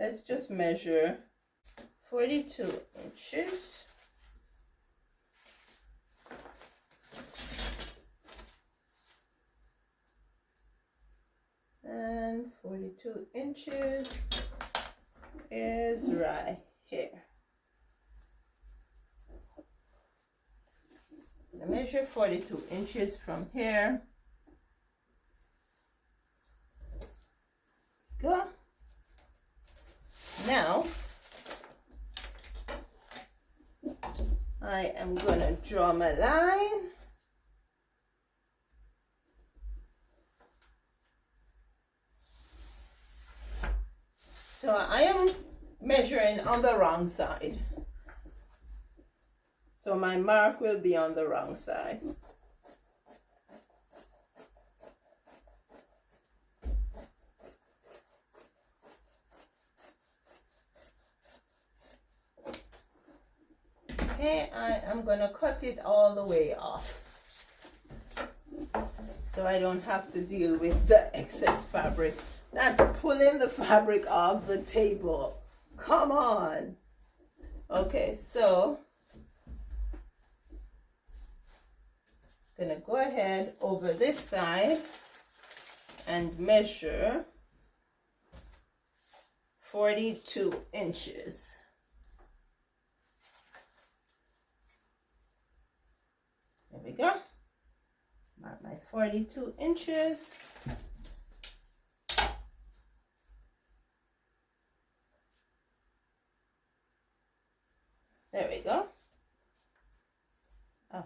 let's just measure 42 inches. And 42 inches is right here. I measure 42 inches from here. Go. Now, I am going to draw my line. So I am measuring on the wrong side. So my mark will be on the wrong side. Okay, I am going to cut it all the way off, so I don't have to deal with the excess fabric. That's pulling the fabric off the table. Come on. Okay, so I'm going to go ahead over this side and measure 42 inches. There we go. Mark my 42 inches. There we go. Oh.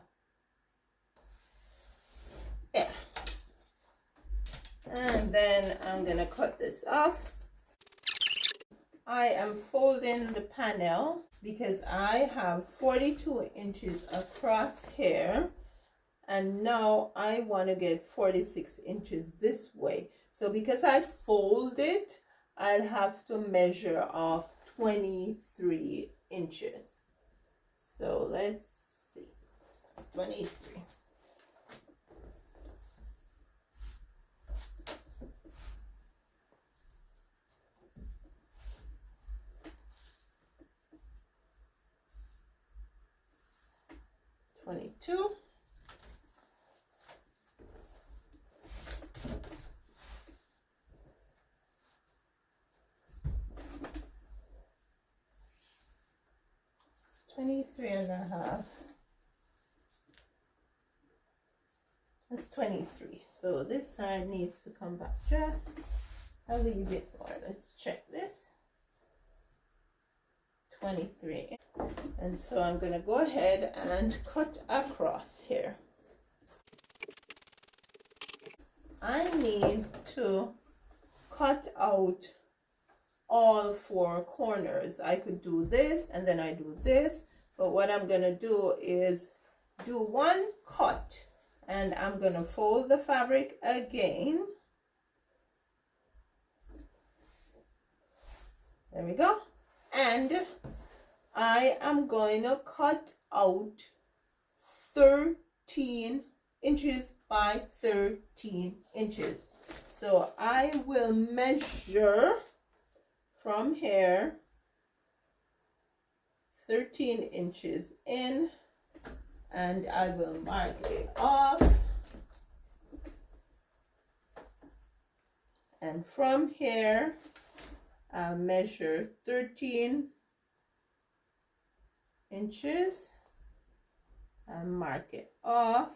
Yeah. And then I'm going to cut this off. I am folding the panel because I have 42 inches across here. And now I want to get 46 inches this way. So because I fold it, I'll have to measure off 23 inches. So let's see, it's 23. $22. It's 23 and a half. That's 23. So this side needs to come back just a little bit more. Let's check this. 23. And so I'm going to go ahead and cut across here. I need to cut out all four corners. I could do this and then I do this, but what I'm going to do is do one cut, and I'm going to fold the fabric again. There we go. And I am going to cut out 13 inches by 13 inches. So I will measure from here 13 inches in, and I will mark it off. And from here I'll measure 13 inches and mark it off.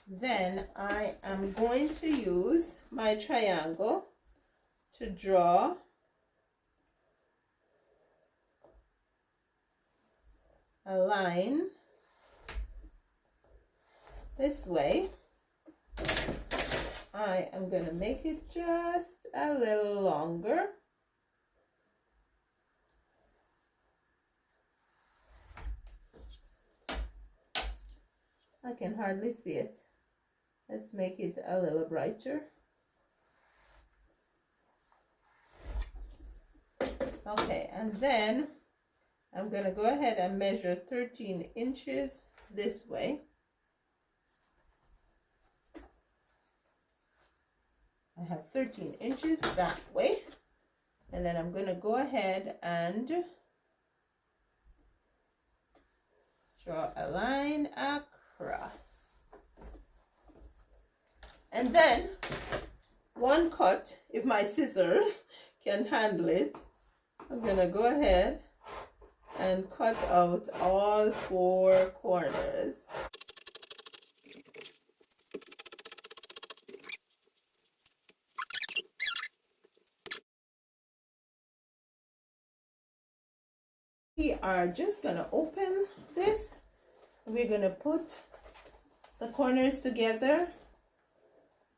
Then I am going to use my triangle to draw a line this way. I am going to make it just a little longer. I can hardly see it. Let's make it a little brighter. Okay, and then I'm going to go ahead and measure 13 inches this way. I have 13 inches that way. And then I'm going to go ahead and draw a line across. And then one cut, if my scissors can handle it, I'm going to go ahead and cut out all 4 corners. We are just going to open this. We're going to put the corners together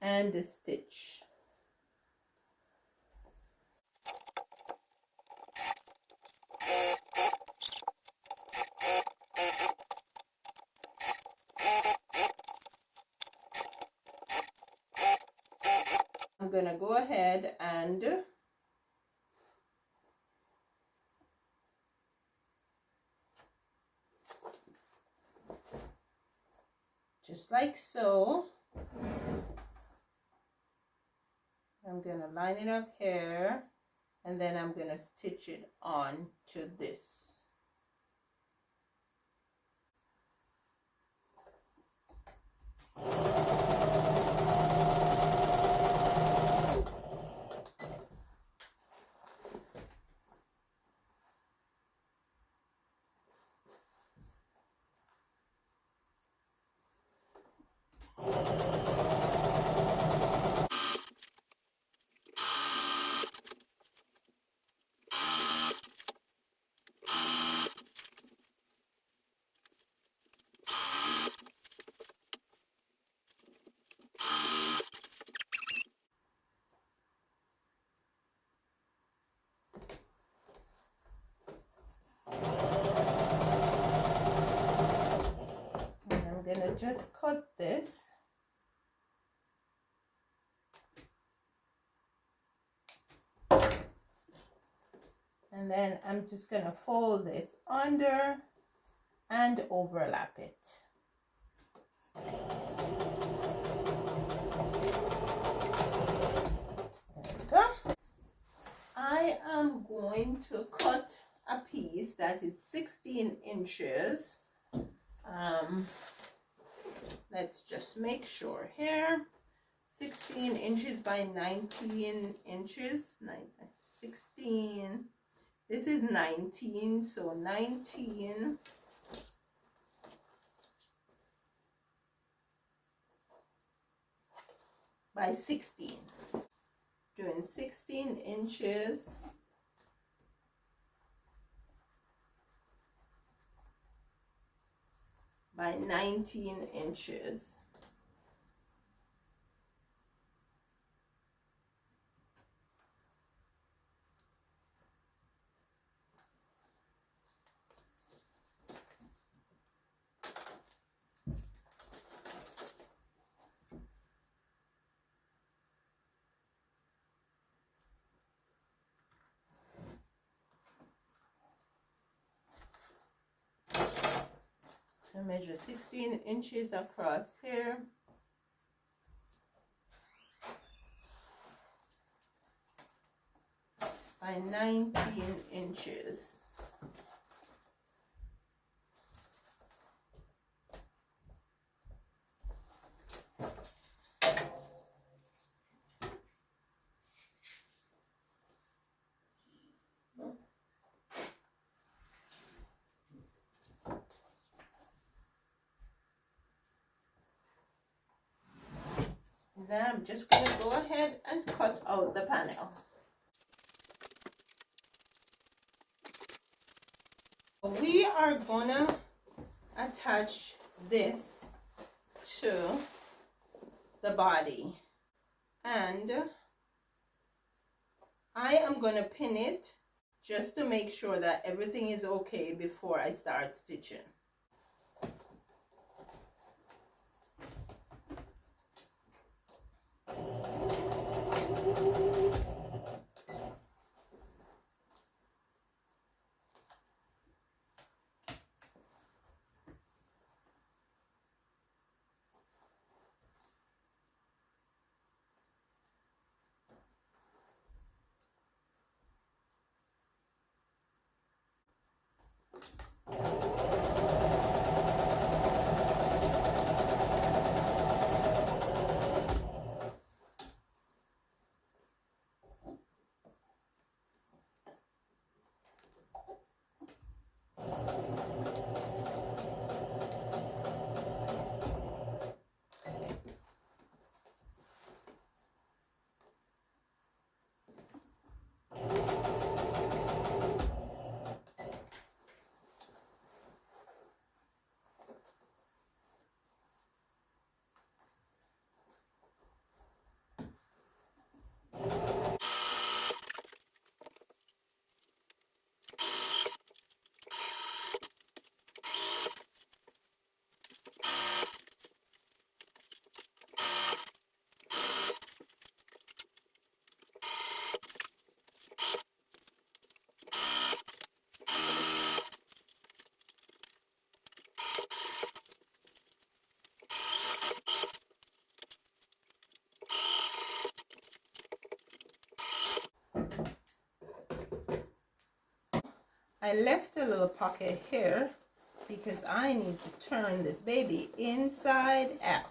and stitch. I'm going to go ahead and just like so. I'm going to line it up here, and then I'm going to stitch it on to this. I'm going to just cut this. And then I'm just going to fold this under and overlap it. There we go. I am going to cut a piece that is 16 inches. Let's just make sure here. 16 inches by 19 inches. 16. This is 19, so 19 by 16. Doing 16 inches by 19 inches. So measure 16 inches across here. By 19 inches. Then I'm just going to go ahead and cut out the panel. We are going to attach this to the body, and I am going to pin it just to make sure that everything is okay before I start stitching. I left a little pocket here because I need to turn this baby inside out.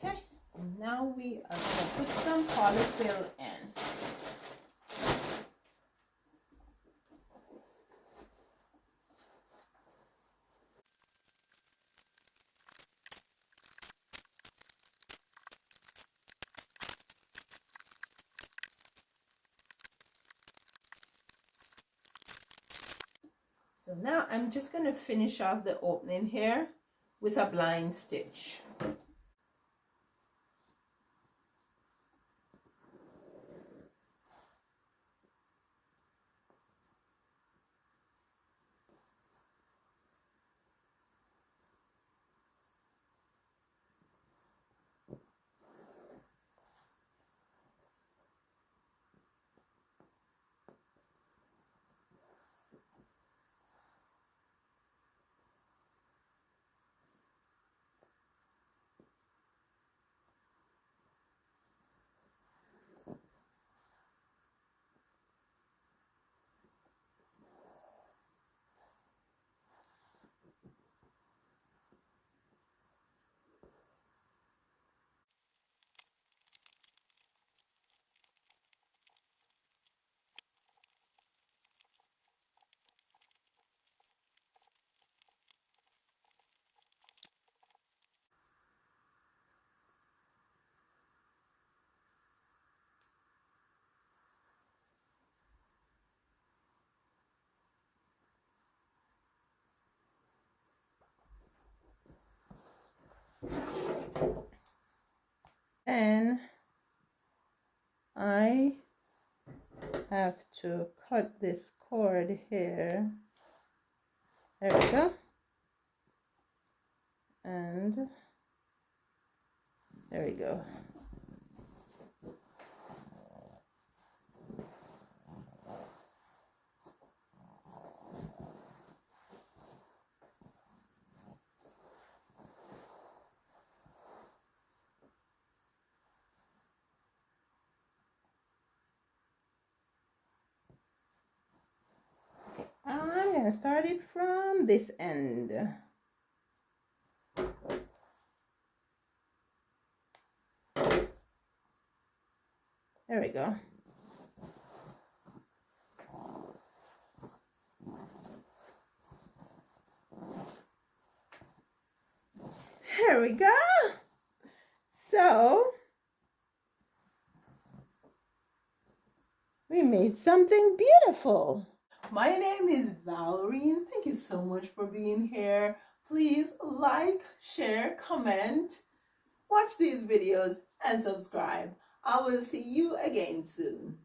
Okay, now we are going to put some polyfill in. So now I'm just going to finish off the opening here with a blind stitch. And I have to cut this cord here. There we go. And there we go. I'm going to start it from this end. There we go. There we go. So we made something beautiful. My name is Valrine. Thank you so much for being here. Please like, share, comment, watch these videos, and subscribe. I will see you again soon.